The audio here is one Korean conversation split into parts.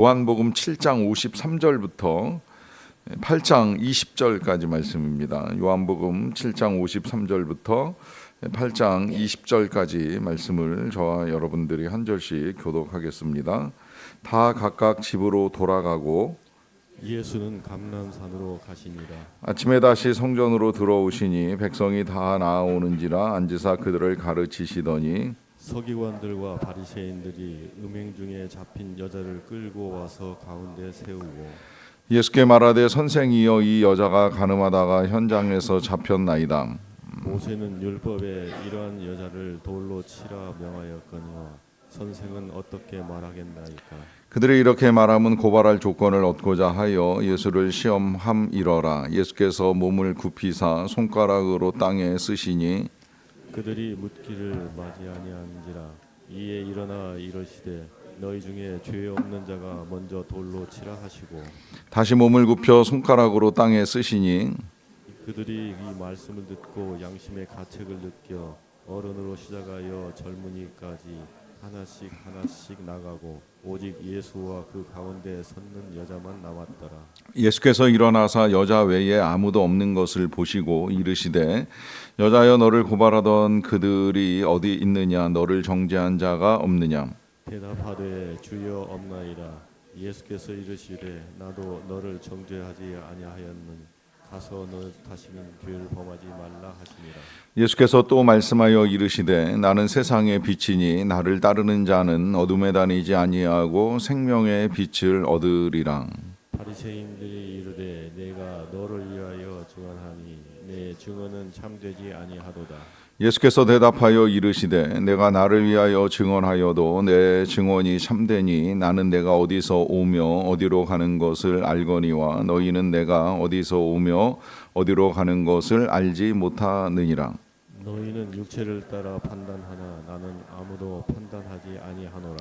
요한복음 7장 53절부터 8장 20절까지 말씀입니다. 요한복음 7장 53절부터 8장 20절까지 말씀을 저와 여러분들이 한 절씩 교독하겠습니다. 다 각각 집으로 돌아가고 예수는 감람산으로 가시니라. 아침에 다시 성전으로 들어오시니 백성이 다 나아오는지라 앉으사 그들을 가르치시더니 서기관들과 바리새인들이 음행 중에 잡힌 여자를 끌고 와서 가운데 세우고 예수께 말하되 선생이여 이 여자가 가늠하다가 현장에서 잡혔나이다. 모세는 율법에 이러한 여자를 돌로 치라 명하였거니와 선생은 어떻게 말하겠나이까. 그들이 이렇게 말하면 고발할 조건을 얻고자 하여 예수를 시험함이러라. 예수께서 몸을 굽히사 손가락으로 땅에 쓰시니 그들이 묻기를 맞이 아니한지라. 이에 일어나 이르시되 너희 중에 죄 없는 자가 먼저 돌로 치라 하시고 다시 몸을 굽혀 손가락으로 땅에 쓰시니 그들이 이 말씀을 듣고 양심의 가책을 느껴 어른으로 시작하여 젊은이까지 하나씩 나가고 오직 예수와 그 가운데 섰는 여자만 남았더라. 예수께서 일어나사 여자 외에 아무도 없는 것을 보시고 이르시되 여자여 너를 고발하던 그들이 어디 있느냐 너를 정죄한 자가 없느냐. 대답하되 주여 없나이다. 예수께서 이르시되 나도 너를 정죄하지 아니하였느니 가서 너 다시는 죄를 범하지 말라 하시니라. 예수께서 또 말씀하여 이르시되 나는 세상의 빛이니 나를 따르는 자는 어둠에 다니지 아니하고 생명의 빛을 얻으리라. 바리새인들이 이르되 내가 너를 위하여 증언하니 내 증언은 참되지 아니하도다. 예수께서 대답하여 이르시되 내가 나를 위하여 증언하여도 내 증언이 참되니 나는 내가 어디서 오며 어디로 가는 것을 알거니와 너희는 내가 어디서 오며 어디로 가는 것을 알지 못하느니라. 너희는 육체를 따라 판단하나 나는 아무도 판단하지 아니하노라.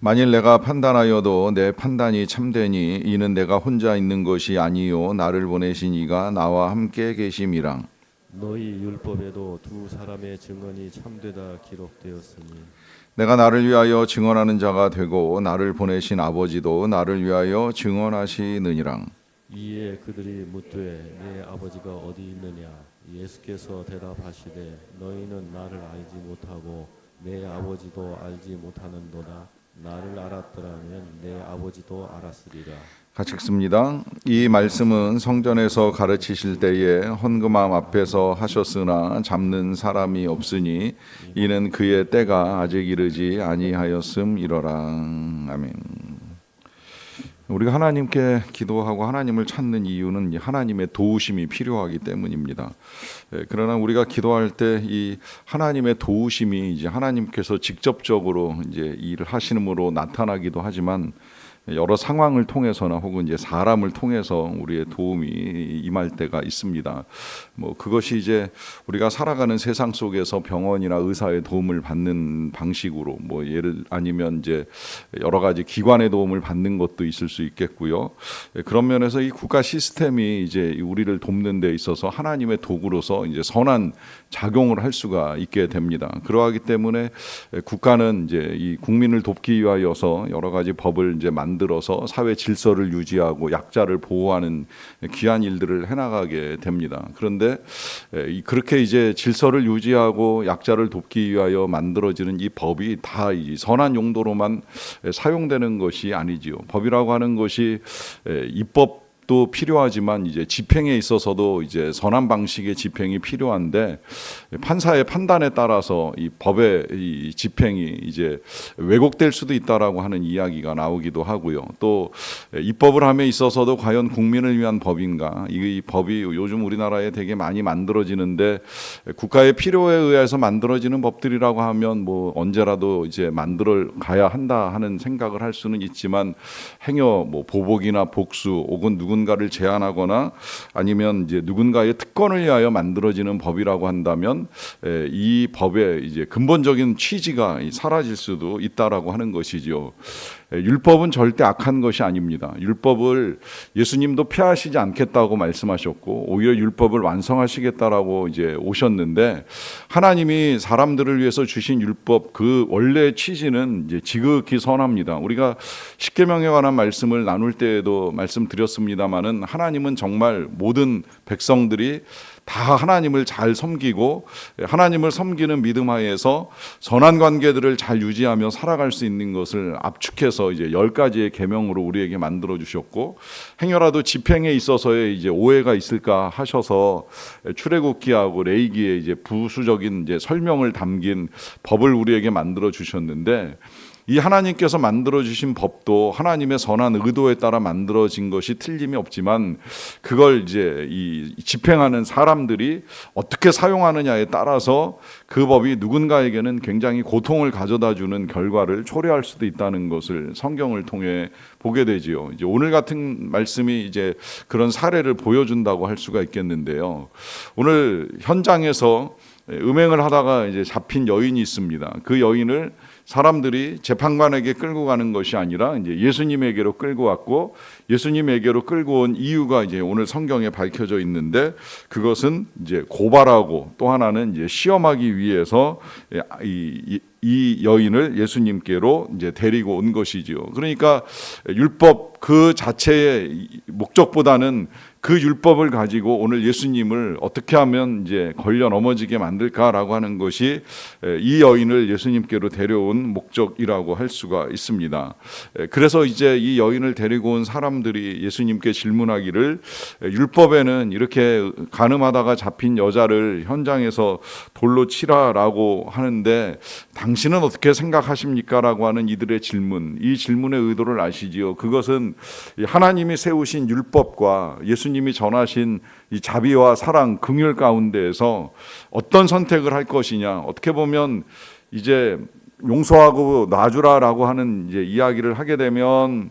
만일 내가 판단하여도 내 판단이 참되니 이는 내가 혼자 있는 것이 아니요 나를 보내신 이가 나와 함께 계심이라. 너희 율법에도 두 사람의 증언이 참되다 기록되었으니 내가 나를 위하여 증언하는 자가 되고 나를 보내신 아버지도 나를 위하여 증언하시느니라. 이에 그들이 묻되 내 아버지가 어디 있느냐. 예수께서 대답하시되 너희는 나를 알지 못하고 내 아버지도 알지 못하는도다. 나를 알았더라면 내 아버지도 알았으리라. 같이 읽습니다. 이 말씀은 성전에서 가르치실 때에 헌금함 앞에서 하셨으나 잡는 사람이 없으니 이는 그의 때가 아직 이르지 아니하였음이러라. 아멘. 우리가 하나님께 기도하고 하나님을 찾는 이유는 하나님의 도우심이 필요하기 때문입니다. 그러나 우리가 기도할 때 이 하나님의 도우심이 이제 하나님께서 직접적으로 이제 일을 하시므로 나타나기도 하지만 여러 상황을 통해서나 혹은 이제 사람을 통해서 우리의 도움이 임할 때가 있습니다. 그것이 이제 우리가 살아가는 세상 속에서 병원이나 의사의 도움을 받는 방식으로 예를 아니면 이제 여러 가지 기관의 도움을 받는 것도 있을 수 있겠고요. 그런 면에서 이 국가 시스템이 이제 우리를 돕는 데 있어서 하나님의 도구로서 이제 선한 작용을 할 수가 있게 됩니다. 그러하기 때문에 국가는 이제 이 국민을 돕기 위하여서 여러 가지 법을 이제 만들어서 사회 질서를 유지하고 약자를 보호하는 귀한 일들을 해나가게 됩니다. 그런데 그렇게 이제 질서를 유지하고 약자를 돕기 위하여 만들어지는 이 법이 다 이 선한 용도로만 사용되는 것이 아니지요. 법이라고 하는 것이 입법 도 필요하지만 이제 집행에 있어서도 이제 선한 방식의 집행이 필요한데 판사의 판단에 따라서 이 법의 이 집행이 이제 왜곡될 수도 있다라고 하는 이야기가 나오기도 하고요. 또 입법을 함에 있어서도 과연 국민을 위한 법인가? 이 법이 요즘 우리나라에 되게 많이 만들어지는데 국가의 필요에 의해서 만들어지는 법들이라고 하면 언제라도 이제 만들어 가야 한다 하는 생각을 할 수는 있지만 행여 보복이나 복수 혹은 누군가를 제한하거나 아니면 이제 누군가의 특권을 위하여 만들어지는 법이라고 한다면 이 법의 이제 근본적인 취지가 사라질 수도 있다라고 하는 것이죠. 율법은 절대 악한 것이 아닙니다. 율법을 예수님도 폐하시지 않겠다고 말씀하셨고 오히려 율법을 완성하시겠다라고 이제 오셨는데, 하나님이 사람들을 위해서 주신 율법 그 원래의 취지는 이제 지극히 선합니다. 우리가 십계명에 관한 말씀을 나눌 때에도 말씀드렸습니다마는, 하나님은 정말 모든 백성들이 다 하나님을 잘 섬기고 하나님을 섬기는 믿음 하에서 선한 관계들을 잘 유지하며 살아갈 수 있는 것을 압축해서 이제 10가지의 계명으로 우리에게 만들어 주셨고, 행여라도 집행에 있어서의 이제 오해가 있을까 하셔서 출애굽기하고 레위기에 이제 부수적인 이제 설명을 담긴 법을 우리에게 만들어 주셨는데, 이 하나님께서 만들어주신 법도 하나님의 선한 의도에 따라 만들어진 것이 틀림이 없지만, 그걸 이제 이 집행하는 사람들이 어떻게 사용하느냐에 따라서 그 법이 누군가에게는 굉장히 고통을 가져다주는 결과를 초래할 수도 있다는 것을 성경을 통해 보게 되지요. 이제 오늘 같은 말씀이 이제 그런 사례를 보여준다고 할 수가 있겠는데요. 오늘 현장에서 음행을 하다가 이제 잡힌 여인이 있습니다. 그 여인을 사람들이 재판관에게 끌고 가는 것이 아니라 이제 예수님에게로 끌고 왔고, 예수님에게로 끌고 온 이유가 이제 오늘 성경에 밝혀져 있는데, 그것은 이제 고발하고 또 하나는 이제 시험하기 위해서 이 여인을 예수님께로 이제 데리고 온 것이지요. 그러니까 율법 그 자체의 목적보다는 그 율법을 가지고 오늘 예수님을 어떻게 하면 이제 걸려 넘어지게 만들까라고 하는 것이 이 여인을 예수님께로 데려온 목적이라고 할 수가 있습니다. 그래서 이제 이 여인을 데리고 온 사람들이 예수님께 질문하기를, 율법에는 이렇게 간음하다가 잡힌 여자를 현장에서 돌로 치라라고 하는데 당신은 어떻게 생각하십니까? 라고 하는 이들의 질문, 이 질문의 의도를 아시지요? 그것은 하나님이 세우신 율법과 예수님이 전하신 이 자비와 사랑, 긍휼 가운데에서 어떤 선택을 할 것이냐, 어떻게 보면 이제 용서하고 놔주라라고 하는 이제 이야기를 하게 되면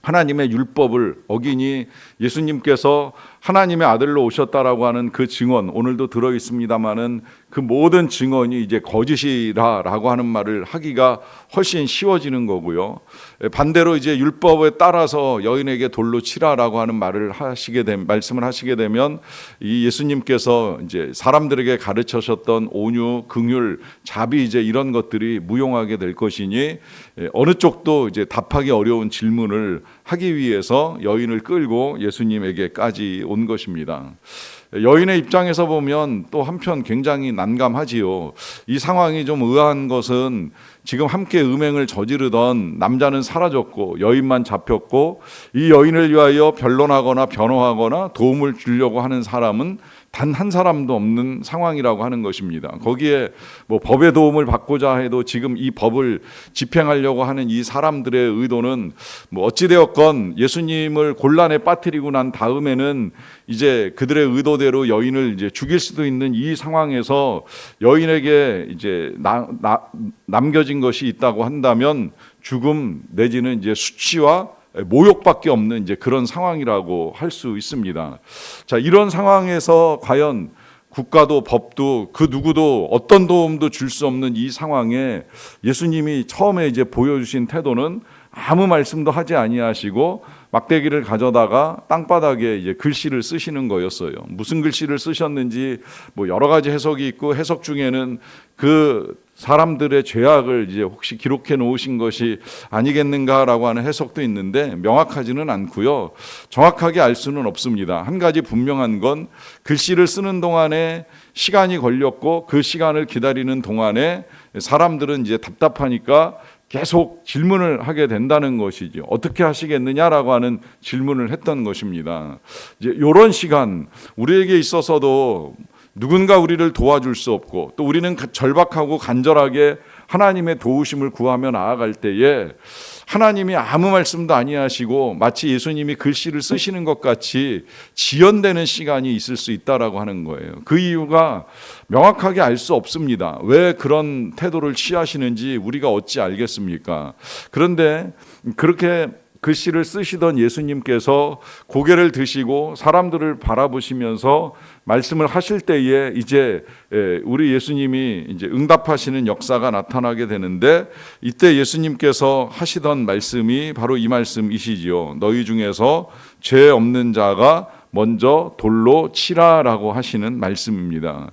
하나님의 율법을 어기니 예수님께서 하나님의 아들로 오셨다라고 하는 그 증언, 오늘도 들어 있습니다마는 그 모든 증언이 이제 거짓이라라고 하는 말을 하기가 훨씬 쉬워지는 거고요. 반대로 이제 율법에 따라서 여인에게 돌로 치라라고 하는 말씀을 하시게 되면 이 예수님께서 이제 사람들에게 가르치셨던 온유, 긍휼, 자비 이제 이런 것들이 무용하게 될 것이니 어느 쪽도 이제 답하기 어려운 질문을 하기 위해서 여인을 끌고 예수님에게까지 온 것입니다. 여인의 입장에서 보면 또 한편 굉장히 난감하지요. 이 상황이 좀 의아한 것은 지금 함께 음행을 저지르던 남자는 사라졌고 여인만 잡혔고, 이 여인을 위하여 변론하거나 변호하거나 도움을 주려고 하는 사람은 단 한 사람도 없는 상황이라고 하는 것입니다. 거기에 뭐 법의 도움을 받고자 해도 지금 이 법을 집행하려고 하는 이 사람들의 의도는 뭐 어찌되었건 예수님을 곤란에 빠뜨리고 난 다음에는 이제 그들의 의도대로 여인을 이제 죽일 수도 있는 이 상황에서 여인에게 이제 남겨진 것이 있다고 한다면 죽음 내지는 이제 수치와 모욕밖에 없는 이제 그런 상황이라고 할 수 있습니다. 자, 이런 상황에서 과연 국가도 법도 그 누구도 어떤 도움도 줄 수 없는 이 상황에 예수님이 처음에 이제 보여주신 태도는 아무 말씀도 하지 아니하시고 막대기를 가져다가 땅바닥에 이제 글씨를 쓰시는 거였어요. 무슨 글씨를 쓰셨는지 뭐 여러 가지 해석이 있고, 해석 중에는 그 사람들의 죄악을 이제 혹시 기록해 놓으신 것이 아니겠는가라고 하는 해석도 있는데 명확하지는 않고요. 정확하게 알 수는 없습니다. 한 가지 분명한 건 글씨를 쓰는 동안에 시간이 걸렸고, 그 시간을 기다리는 동안에 사람들은 이제 답답하니까 계속 질문을 하게 된다는 것이죠. 어떻게 하시겠느냐라고 하는 질문을 했던 것입니다. 이제 이런 시간, 우리에게 있어서도 누군가 우리를 도와줄 수 없고, 또 우리는 절박하고 간절하게 하나님의 도우심을 구하며 나아갈 때에 하나님이 아무 말씀도 아니하시고 마치 예수님이 글씨를 쓰시는 것 같이 지연되는 시간이 있을 수 있다라고 하는 거예요. 그 이유가 명확하게 알 수 없습니다. 왜 그런 태도를 취하시는지 우리가 어찌 알겠습니까? 그런데 그렇게 글씨를 쓰시던 예수님께서 고개를 드시고 사람들을 바라보시면서 말씀을 하실 때에 이제 우리 예수님이 이제 응답하시는 역사가 나타나게 되는데, 이때 예수님께서 하시던 말씀이 바로 이 말씀이시지요. 너희 중에서 죄 없는 자가 먼저 돌로 치라라고 하시는 말씀입니다.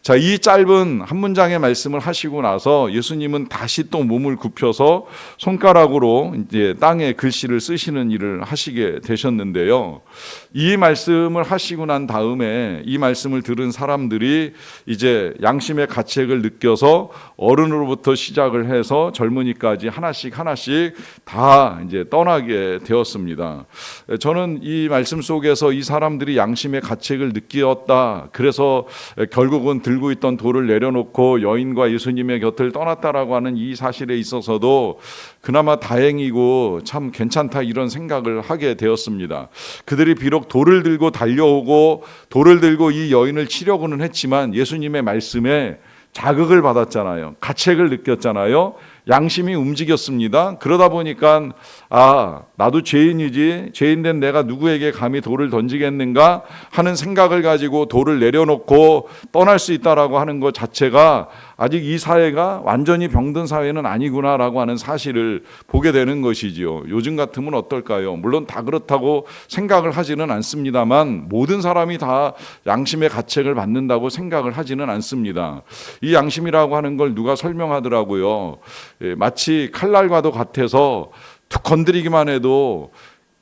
자, 이 짧은 한 문장의 말씀을 하시고 나서 예수님은 다시 또 몸을 굽혀서 손가락으로 이제 땅에 글씨를 쓰시는 일을 하시게 되셨는데요. 이 말씀을 하시고 난 다음에 이 말씀을 들은 사람들이 이제 양심의 가책을 느껴서 어른으로부터 시작을 해서 젊은이까지 하나씩 다 이제 떠나게 되었습니다. 저는 이 말씀 속에서 이 사람들이 양심의 가책을 느꼈다, 그래서 결국은 들고 있던 돌을 내려놓고 여인과 예수님의 곁을 떠났다라고 하는 이 사실에 있어서도 그나마 다행이고 참 괜찮다, 이런 생각을 하게 되었습니다. 그들이 비록 돌을 들고 달려오고 돌을 들고 이 여인을 치려고는 했지만 예수님의 말씀에 자극을 받았잖아요. 가책을 느꼈잖아요. 양심이 움직였습니다. 그러다 보니까 나도 죄인이지, 죄인된 내가 누구에게 감히 돌을 던지겠는가 하는 생각을 가지고 돌을 내려놓고 떠날 수 있다라고 하는 것 자체가 아직 이 사회가 완전히 병든 사회는 아니구나라고 하는 사실을 보게 되는 것이지요. 요즘 같으면 어떨까요? 물론 다 그렇다고 생각을 하지는 않습니다만 모든 사람이 다 양심의 가책을 받는다고 생각을 하지는 않습니다. 이 양심이라고 하는 걸 누가 설명하더라고요. 마치 칼날과도 같아서 툭 건드리기만 해도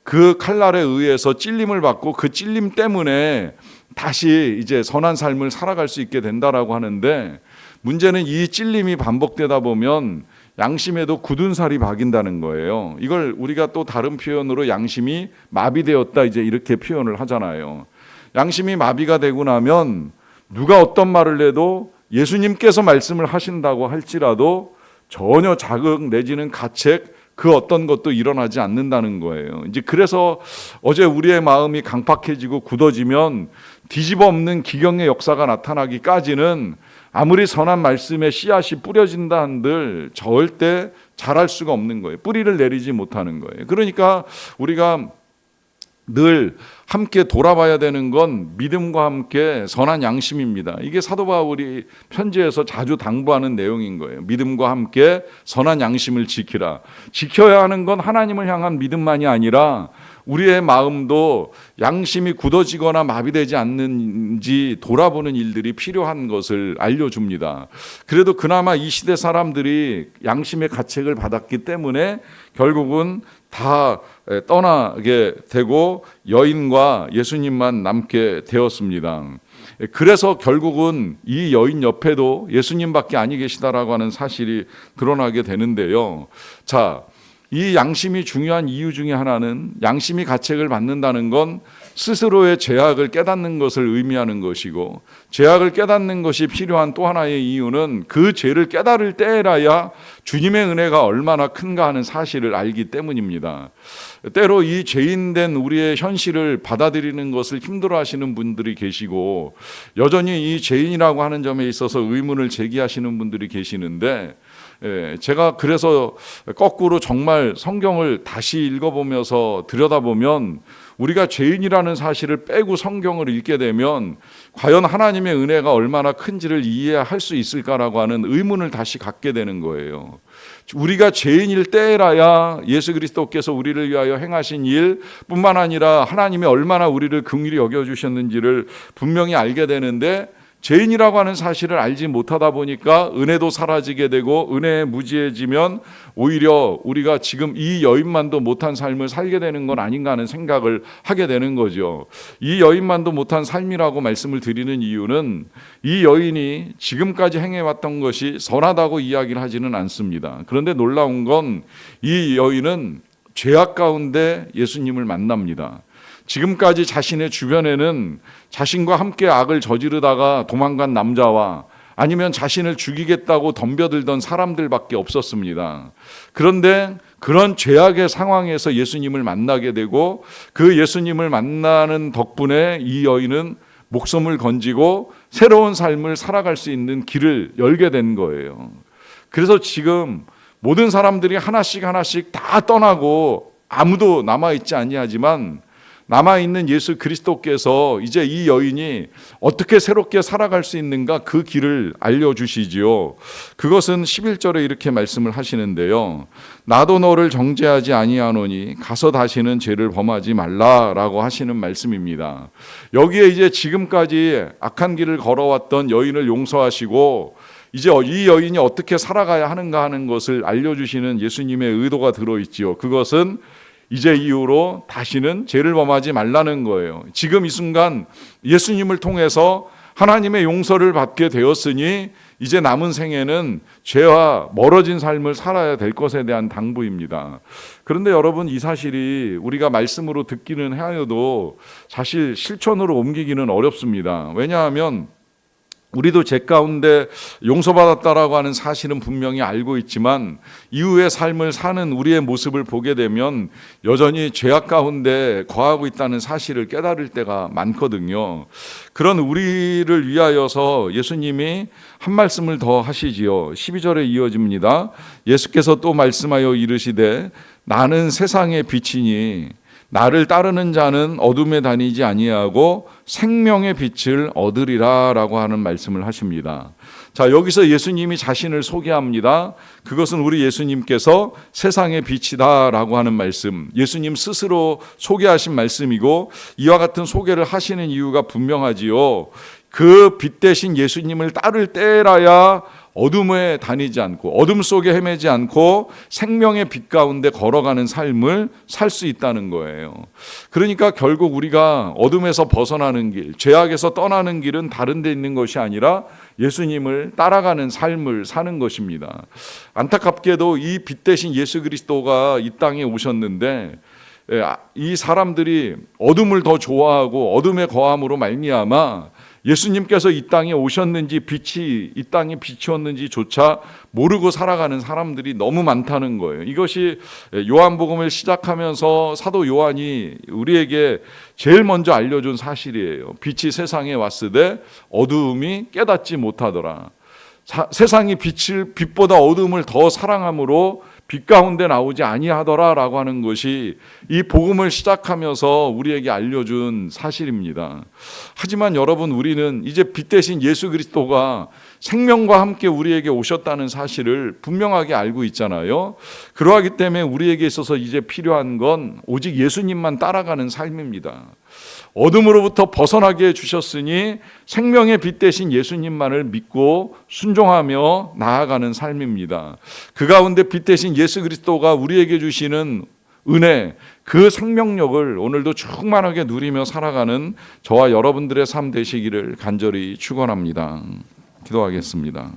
그 칼날에 의해서 찔림을 받고 그 찔림 때문에 다시 이제 선한 삶을 살아갈 수 있게 된다라고 하는데, 문제는 이 찔림이 반복되다 보면 양심에도 굳은 살이 박인다는 거예요. 이걸 우리가 또 다른 표현으로 양심이 마비되었다, 이제 이렇게 표현을 하잖아요. 양심이 마비가 되고 나면 누가 어떤 말을 해도 예수님께서 말씀을 하신다고 할지라도 전혀 자극 내지는 가책, 그 어떤 것도 일어나지 않는다는 거예요. 이제 그래서 어제 우리의 마음이 강팍해지고 굳어지면 뒤집어 엎는 기경의 역사가 나타나기까지는 아무리 선한 말씀에 씨앗이 뿌려진다 한들 절대 자랄 수가 없는 거예요. 뿌리를 내리지 못하는 거예요. 그러니까 우리가 늘 함께 돌아봐야 되는 건 믿음과 함께 선한 양심입니다. 이게 사도 바울이 편지에서 자주 당부하는 내용인 거예요. 믿음과 함께 선한 양심을 지키라. 지켜야 하는 건 하나님을 향한 믿음만이 아니라 우리의 마음도 양심이 굳어지거나 마비되지 않는지 돌아보는 일들이 필요한 것을 알려줍니다. 그래도 그나마 이 시대 사람들이 양심의 가책을 받았기 때문에 결국은 다 떠나게 되고 여인과 예수님만 남게 되었습니다. 그래서 결국은 이 여인 옆에도 예수님밖에 아니 계시다라고 하는 사실이 드러나게 되는데요. 자, 이 양심이 중요한 이유 중에 하나는, 양심이 가책을 받는다는 건 스스로의 죄악을 깨닫는 것을 의미하는 것이고, 죄악을 깨닫는 것이 필요한 또 하나의 이유는 그 죄를 깨달을 때라야 주님의 은혜가 얼마나 큰가 하는 사실을 알기 때문입니다. 때로 이 죄인된 우리의 현실을 받아들이는 것을 힘들어하시는 분들이 계시고, 여전히 이 죄인이라고 하는 점에 있어서 의문을 제기하시는 분들이 계시는데, 제가 그래서 거꾸로 정말 성경을 다시 읽어보면서 들여다보면 우리가 죄인이라는 사실을 빼고 성경을 읽게 되면 과연 하나님의 은혜가 얼마나 큰지를 이해할 수 있을까라고 하는 의문을 다시 갖게 되는 거예요. 우리가 죄인일 때라야 예수 그리스도께서 우리를 위하여 행하신 일 뿐만 아니라 하나님이 얼마나 우리를 긍휼히 여겨주셨는지를 분명히 알게 되는데, 죄인이라고 하는 사실을 알지 못하다 보니까 은혜도 사라지게 되고, 은혜에 무지해지면 오히려 우리가 지금 이 여인만도 못한 삶을 살게 되는 건 아닌가 하는 생각을 하게 되는 거죠. 이 여인만도 못한 삶이라고 말씀을 드리는 이유는 이 여인이 지금까지 행해왔던 것이 선하다고 이야기를 하지는 않습니다. 그런데 놀라운 건 이 여인은 죄악 가운데 예수님을 만납니다. 지금까지 자신의 주변에는 자신과 함께 악을 저지르다가 도망간 남자와 아니면 자신을 죽이겠다고 덤벼들던 사람들밖에 없었습니다. 그런데 그런 죄악의 상황에서 예수님을 만나게 되고, 그 예수님을 만나는 덕분에 이 여인은 목숨을 건지고 새로운 삶을 살아갈 수 있는 길을 열게 된 거예요. 그래서 지금 모든 사람들이 하나씩 다 떠나고 아무도 남아있지 아니하지만 남아있는 예수 그리스도께서 이제 이 여인이 어떻게 새롭게 살아갈 수 있는가 그 길을 알려주시지요. 그것은 11절에 이렇게 말씀을 하시는데요. 나도 너를 정죄하지 아니하노니 가서 다시는 죄를 범하지 말라라고 하시는 말씀입니다. 여기에 이제 지금까지 악한 길을 걸어왔던 여인을 용서하시고 이제 이 여인이 어떻게 살아가야 하는가 하는 것을 알려주시는 예수님의 의도가 들어있지요. 그것은 이제 이후로 다시는 죄를 범하지 말라는 거예요. 지금 이 순간 예수님을 통해서 하나님의 용서를 받게 되었으니 이제 남은 생에는 죄와 멀어진 삶을 살아야 될 것에 대한 당부입니다. 그런데 여러분, 이 사실이 우리가 말씀으로 듣기는 하여도 사실 실천으로 옮기기는 어렵습니다. 왜냐하면 우리도 죄 가운데 용서받았다라고 하는 사실은 분명히 알고 있지만 이후의 삶을 사는 우리의 모습을 보게 되면 여전히 죄악 가운데 거하고 있다는 사실을 깨달을 때가 많거든요. 그런 우리를 위하여서 예수님이 한 말씀을 더 하시지요. 12절에 이어집니다. 예수께서 또 말씀하여 이르시되 나는 세상의 빛이니 나를 따르는 자는 어둠에 다니지 아니하고 생명의 빛을 얻으리라 라고 하는 말씀을 하십니다. 자, 여기서 예수님이 자신을 소개합니다. 그것은 우리 예수님께서 세상의 빛이다 라고 하는 말씀, 예수님 스스로 소개하신 말씀이고 이와 같은 소개를 하시는 이유가 분명하지요. 그 빛 대신 예수님을 따를 때라야 어둠에 다니지 않고 어둠 속에 헤매지 않고 생명의 빛 가운데 걸어가는 삶을 살 수 있다는 거예요. 그러니까 결국 우리가 어둠에서 벗어나는 길, 죄악에서 떠나는 길은 다른 데 있는 것이 아니라 예수님을 따라가는 삶을 사는 것입니다. 안타깝게도 이 빛 대신 예수 그리스도가 이 땅에 오셨는데 이 사람들이 어둠을 더 좋아하고 어둠에 거함으로 말미암아 예수님께서 이 땅에 오셨는지 빛이 이 땅에 빛이었는지조차 모르고 살아가는 사람들이 너무 많다는 거예요. 이것이 요한복음을 시작하면서 사도 요한이 우리에게 제일 먼저 알려준 사실이에요. 빛이 세상에 왔으되 어두움이 깨닫지 못하더라. 세상이 빛보다 어두움을 더 사랑함으로 빛 가운데 나오지 아니하더라라고 하는 것이 이 복음을 시작하면서 우리에게 알려준 사실입니다. 하지만 여러분, 우리는 이제 빛 대신 예수 그리스도가 생명과 함께 우리에게 오셨다는 사실을 분명하게 알고 있잖아요. 그러하기 때문에 우리에게 있어서 이제 필요한 건 오직 예수님만 따라가는 삶입니다. 어둠으로부터 벗어나게 해주셨으니 생명의 빛 대신 예수님만을 믿고 순종하며 나아가는 삶입니다. 그 가운데 빛 대신 예수 그리스도가 우리에게 주시는 은혜, 그 생명력을 오늘도 충만하게 누리며 살아가는 저와 여러분들의 삶 되시기를 간절히 축원합니다. 기도하겠습니다.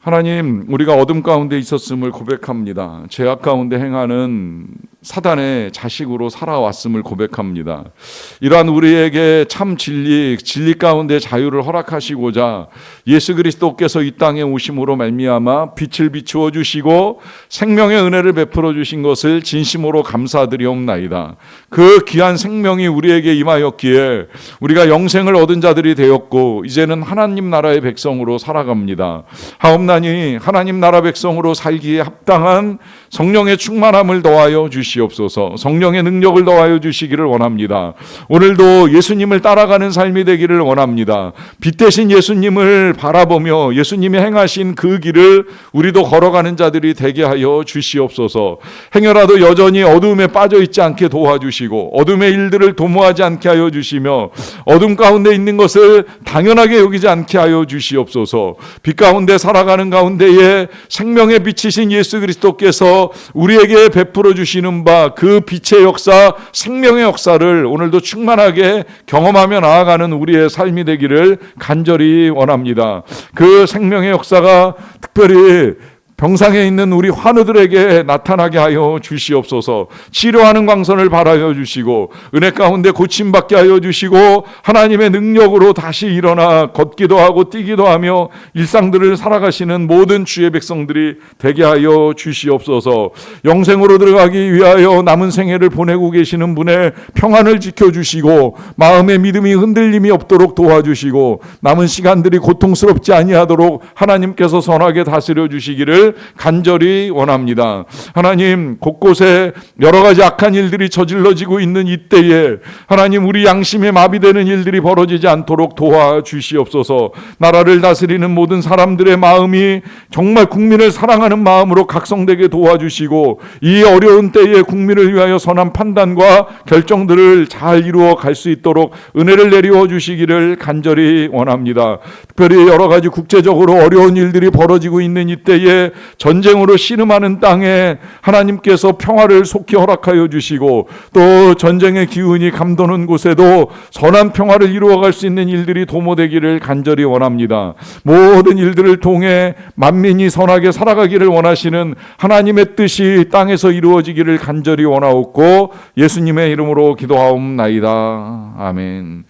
하나님, 우리가 어둠 가운데 있었음을 고백합니다. 죄악 가운데 행하는 사단의 자식으로 살아왔음을 고백합니다. 이러한 우리에게 참 진리 가운데 자유를 허락하시고자 예수 그리스도께서 이 땅에 오심으로 말미암아 빛을 비추어 주시고 생명의 은혜를 베풀어 주신 것을 진심으로 감사드리옵나이다. 그 귀한 생명이 우리에게 임하였기에 우리가 영생을 얻은 자들이 되었고 이제는 하나님 나라의 백성으로 살아갑니다. 하옵나니 하나님 나라 백성으로 살기에 합당한 성령의 충만함을 더하여 주시옵소서. 성령의 능력을 더하여 주시기를 원합니다. 오늘도 예수님을 따라가는 삶이 되기를 원합니다. 빛 대신 예수님을 바라보며 예수님이 행하신 그 길을 우리도 걸어가는 자들이 되게 하여 주시옵소서. 행여라도 여전히 어두움에 빠져 있지 않게 도와주시고 어둠의 일들을 도모하지 않게 하여 주시며 어둠 가운데 있는 것을 당연하게 여기지 않게 하여 주시옵소서. 빛 가운데 살아가는 가운데에 생명의 빛이신 예수 그리스도께서 우리에게 베풀어 주시는 바 그 빛의 역사, 생명의 역사를 오늘도 충만하게 경험하며 나아가는 우리의 삶이 되기를 간절히 원합니다. 그 생명의 역사가 특별히 병상에 있는 우리 환우들에게 나타나게 하여 주시옵소서. 치료하는 광선을 발하여 주시고 은혜 가운데 고침받게 하여 주시고 하나님의 능력으로 다시 일어나 걷기도 하고 뛰기도 하며 일상들을 살아가시는 모든 주의 백성들이 되게 하여 주시옵소서. 영생으로 들어가기 위하여 남은 생애를 보내고 계시는 분의 평안을 지켜주시고 마음의 믿음이 흔들림이 없도록 도와주시고 남은 시간들이 고통스럽지 아니하도록 하나님께서 선하게 다스려 주시기를 주시기를 간절히 원합니다. 하나님, 곳곳에 여러 가지 악한 일들이 저질러지고 있는 이때에 하나님, 우리 양심에 마비되는 일들이 벌어지지 않도록 도와주시옵소서. 나라를 다스리는 모든 사람들의 마음이 정말 국민을 사랑하는 마음으로 각성되게 도와주시고, 이 어려운 때에 국민을 위하여 선한 판단과 결정들을 잘 이루어 갈 수 있도록 은혜를 내리워 주시기를 간절히 원합니다. 특별히 여러 가지 국제적으로 어려운 일들이 벌어지고 있는 이때에 전쟁으로 신음하는 땅에 하나님께서 평화를 속히 허락하여 주시고, 또 전쟁의 기운이 감도는 곳에도 선한 평화를 이루어갈 수 있는 일들이 도모되기를 간절히 원합니다. 모든 일들을 통해 만민이 선하게 살아가기를 원하시는 하나님의 뜻이 땅에서 이루어지기를 간절히 원하옵고 예수님의 이름으로 기도하옵나이다. 아멘.